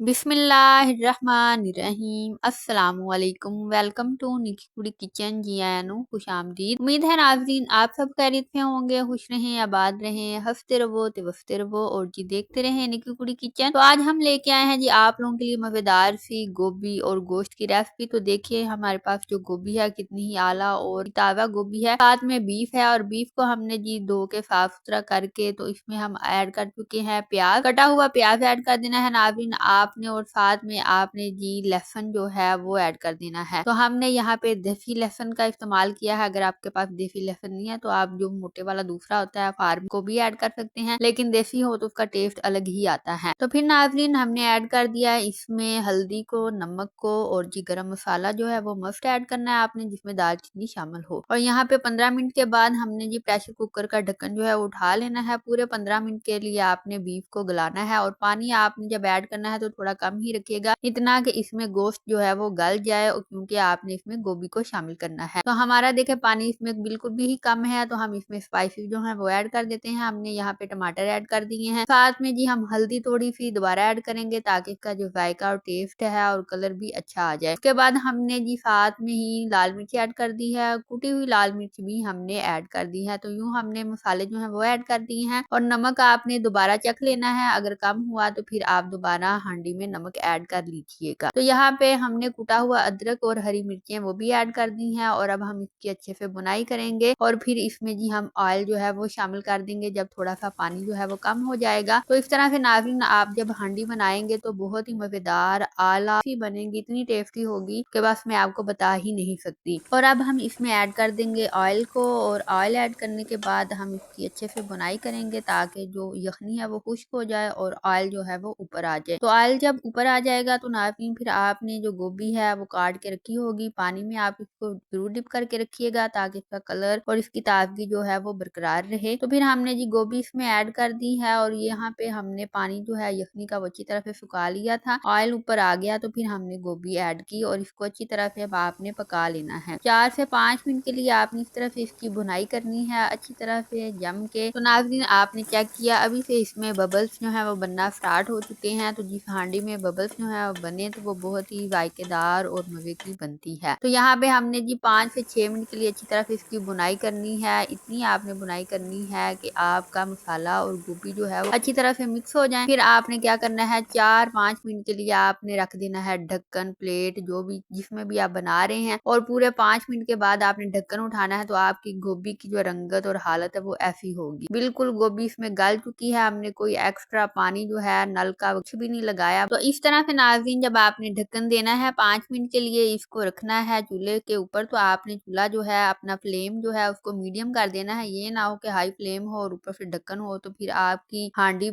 बिस्मिल्लाहिर्रहमानिर्रहीम अस्सलामुअलैकुम। Welcome to निकी कुड़ी किचन। जी आयानो खुश आमदीद। उम्मीद है नाज़रीन आप सब खैरियत से होंगे, खुश रहें, आबाद रहें, हंसते रहो ते वफते रहो और जी देखते रहें निकी कुड़ी किचन। तो आज हम लेके आए हैं जी आप लोगों के लिए मज़ेदार सी गोभी और गोश्त की रेसिपी। तो देखिए हमारे पास जो गोभी है कितनी ही आला और ताज़ा गोभी है, साथ में बीफ है और बीफ को हमने जी धो के साफ सुथरा करके तो इसमें हम ऐड कर चुके हैं प्याज, कटा हुआ प्याज ऐड कर देना है नाज़रीन आपने, और साथ में आपने जी लहसुन जो है वो ऐड कर देना है। तो हमने यहाँ पे देसी लहसुन का इस्तेमाल किया है। अगर आपके पास देसी लहसुन नहीं है तो आप जो मोटे वाला दूसरा होता है फार्म को भी ऐड कर सकते हैं, लेकिन देसी हो तो उसका टेस्ट अलग ही आता है। तो फिर नाज़रीन हमने ऐड कर दिया इसमें हल्दी को, नमक को, और जी गरम मसाला जो है वो मस्ट ऐड करना है आपने, जिसमें दालचीनी शामिल हो। और यहाँ पे 15 मिनट के बाद हमने जी प्रेशर कुकर का ढक्कन जो है वो उठा लेना है। पूरे 15 मिनट के लिए आपने बीफ को गलाना है और पानी आपने जब ऐड करना है तो थोड़ा कम ही रखिएगा, इतना कि इसमें गोश्त जो है वो गल जाए, और क्योंकि आपने इसमें गोभी को शामिल करना है। तो हमारा देखे पानी इसमें बिल्कुल भी ही कम है, तो हम इसमें स्पाइसेस जो है वो ऐड कर देते हैं। हमने यहाँ पे टमाटर ऐड कर दिए हैं, साथ में जी हम हल्दी थोड़ी सी दोबारा ऐड करेंगे ताकि इसका जो जायका और टेस्ट है और कलर भी अच्छा आ जाए। उसके बाद हमने जी साथ में ही लाल मिर्च ऐड कर दी है, कुटी हुई लाल मिर्च भी हमने ऐड कर दी है। तो यूं हमने मसाले जो है वो ऐड कर दिए हैं, और नमक आपने दोबारा चख लेना है, अगर कम हुआ तो फिर आप दोबारा हांडी में नमक ऐड कर लीजिएगा। तो यहाँ पे हमने कुटा हुआ अदरक और हरी मिर्चें वो भी ऐड कर दी हैं, और अब हम इसकी अच्छे से बुनाई करेंगे, और फिर इसमें जी हम ऑयल जो है वो शामिल कर देंगे जब थोड़ा सा पानी जो है वो कम हो जाएगा। तो इस तरह से नाज़रीन आप जब हांडी बनाएंगे तो बहुत ही मजेदार आला सी बनेगी, इतनी टेस्टी होगी कि बस मैं आपको बता ही नहीं सकती। और अब हम इसमें ऐड कर देंगे ऑयल को, और ऑयल ऐड करने के बाद हम इसकी अच्छे से बुनाई करेंगे ताकि जो यखनी है वो खुश्क हो जाए और ऑयल जो है वो ऊपर आ जाए। तो ऑयल जब ऊपर आ जाएगा तो नाज़रीन फिर आपने जो गोभी है वो काट के रखी होगी पानी में, आप इसको जरूर डिप करके रखिएगा ताकि इसका कलर और इसकी ताजगी जो है वो बरकरार रहे। तो फिर हमने जी गोभी इसमें ऐड कर दी है, और यहाँ पे हमने पानी जो है यखनी का वो अच्छी तरह से सुखा लिया था, ऑयल ऊपर आ गया तो फिर हमने गोभी ऐड की और इसको अच्छी तरह से अब आपने पका लेना है। 4 से 5 मिनट के लिए आपने इस तरह से इसकी भुनाई करनी है अच्छी तरह से जम के। तो नाज़रीन आपने चेक किया अभी से इसमें बबल्स जो है वो बनना स्टार्ट हो चुके हैं। तो जिस हांडी में बबल्स जो है वो बने तो वो बहुत ही जायकेदार और मजे की बनती है। तो यहाँ पे हमने जी 5 से 6 मिनट के लिए अच्छी तरह से इसकी बुनाई करनी है। इतनी आपने बुनाई करनी है कि आपका मसाला और गोभी जो है वो अच्छी तरह से मिक्स हो जाए। फिर आपने क्या करना है 4-5 मिनट के लिए आपने रख देना है ढक्कन, प्लेट जो भी जिसमें भी आप बना रहे हैं, और पूरे 5 मिनट के बाद आपने ढक्कन उठाना है। तो आपकी गोभी की जो रंगत और हालत है वो ऐसी होगी, बिल्कुल गोभी इसमें गल चुकी है, हमने कोई एक्स्ट्रा पानी जो है नल का कुछ भी नहीं लगाया। तो इस तरह से नाज़रीन जब आपने ढक्कन देना है 5 मिनट के लिए इसको रखना है चूल्हे के ऊपर, तो आपने चूल्हा जो है अपना फ्लेम जो है उसको मीडियम कर देना है। ये ना हो कि हाई फ्लेम हो और ऊपर से ढक्कन हो, तो फिर आपकी हांडी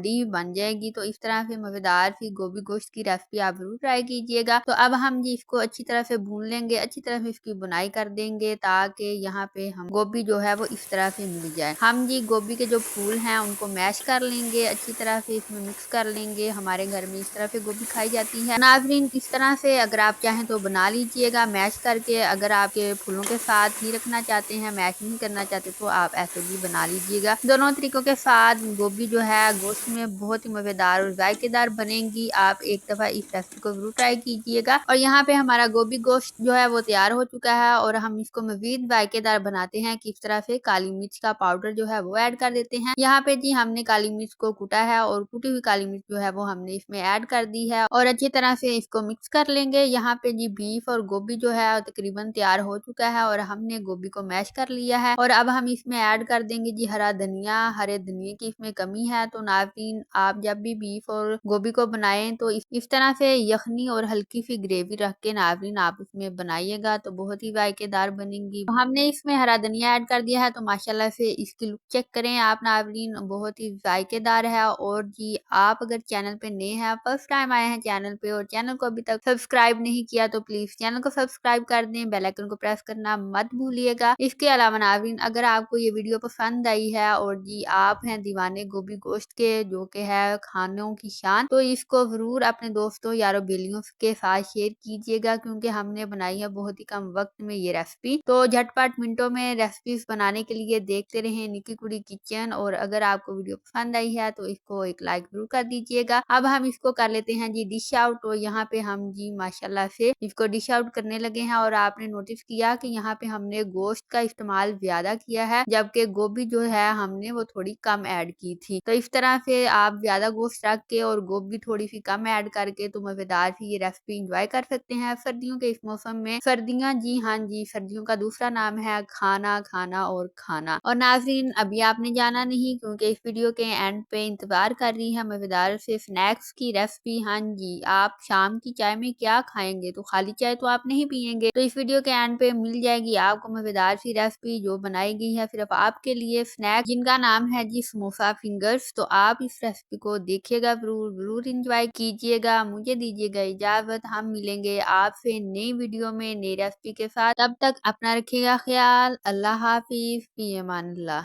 ही बन जाएगी। तो इस तरह से मजेदार सी गोभी गोश्त की रेसिपी आप जरूर ट्राई कीजिएगा। तो अब हम जी इसको अच्छी तरह से भून लेंगे, अच्छी तरह से इसकी बुनाई कर देंगे ताकि यहाँ पे हम गोभी जो है वो इस तरह से मिल जाए। हम जी गोभी के जो फूल हैं उनको मैश कर लेंगे, अच्छी तरह से इसमें मिक्स कर लेंगे। हमारे घर में इस तरह से गोभी खाई जाती है नाज़रीन। इस तरह से अगर आप चाहें तो बना लीजिएगा मैश करके, अगर आपके फूलों के साथ ही रखना चाहते हैं, मैश नहीं करना चाहते, तो आप ऐसे भी बना लीजिएगा। दोनों तरीकों के साथ गोभी जो है गोश्त में बहुत ही मजेदार और जायकेदार बनेगी। आप एक दफा इस रेसिपी को जरूर ट्राई कीजिएगा। और यहाँ पे हमारा गोभी गोश्त जो है वो तैयार हो चुका है, और हम इसको मजीद जायकेदार बनाते हैं कि इस तरह से काली मिर्च का पाउडर जो है वो ऐड कर देते हैं। यहाँ पे जी हमने काली मिर्च को कूटा है, और कुटी हुई काली मिर्च जो है वो हमने इसमें ऐड कर दी है, और अच्छी तरह से इसको मिक्स कर लेंगे। यहाँ पे जी बीफ और गोभी जो है तकरीबन तैयार हो चुका है, और हमने गोभी को मैश कर लिया है। और अब हम इसमें ऐड कर देंगे जी हरा धनिया। हरे धनिया की इसमें कमी है, तो नाज़रीन आप जब भी बीफ और गोभी को बनाएं तो इस तरह से यखनी और हल्की सी ग्रेवी रख के नाज़रीन आप इसमें बनाइएगा तो बहुत ही जायकेदार बनेंगी। तो हमने इसमें हरा धनिया ऐड कर दिया है, तो माशाल्लाह से इसकी लुक चेक करें आप नाज़रीन, बहुत ही जायकेदार है। और जी आप अगर चैनल पे नए हैं, फर्स्ट टाइम आए हैं चैनल पे और चैनल को अभी तक सब्सक्राइब नहीं किया, तो प्लीज चैनल को सब्सक्राइब कर दें, बेल आइकन को प्रेस करना मत भूलिएगा। इसके अलावा नाज़रीन अगर आपको ये वीडियो पसंद आई है और जी आप हैं दीवाने गोभी गोश्त के जो कि है खानों की शान, तो इसको जरूर अपने दोस्तों यारों बेलियों के साथ शेयर कीजिएगा, क्योंकि हमने बनाई है बहुत ही कम वक्त में ये रेसिपी। तो झटपट मिनटों में रेसिपीज बनाने के लिए देखते रहें निकी कुड़ी किचन, और अगर आपको वीडियो पसंद आई है तो इसको एक लाइक जरूर कर दीजिएगा। अब हम इसको कर लेते हैं जी डिश आउट। तो यहाँ पे हम जी माशाल्लाह से इसको डिश आउट करने लगे हैं और आपने नोटिस किया कि यहाँ पे हमने गोश्त का इस्तेमाल ज्यादा किया है, जबकि गोभी जो है हमने वो थोड़ी कम ऐड की थी। तो इस तरह से आप ज्यादा गोश्त रख के और गोभी थोड़ी सी कम ऐड करके तो मजेदार सी ये रेसिपी इंजॉय कर सकते हैं सर्दियों के इस मौसम में। सर्दियाँ जी हाँ जी, सर्दियों का दूसरा नाम है खाना, खाना और खाना। और नाज़रीन अभी आपने जाना नहीं, क्योंकि इस वीडियो के एंड पे इंतजार कर रही है मजेदार से स्नैक्स की रेसिपी। हाँ जी, आप शाम की चाय में क्या खाएंगे? तो खाली चाय तो आप नहीं पियेंगे, तो इस वीडियो के एंड पे मिल जाएगी आपको मजेदार सी रेसिपी जो बनाई गई है सिर्फ आपके लिए, स्नैक जिनका नाम है जी समोसा फिंगर्स। तो आप इस रेसिपी को देखिएगा, जरूर जरूर इंजॉय कीजिएगा। मुझे दीजिएगा इजाजत, हम मिलेंगे आपसे नई वीडियो में नई रेसिपी के साथ। तब तक अपना रखिएगा ख्याल। अल्लाह हाफिज, फी अमान अल्लाह।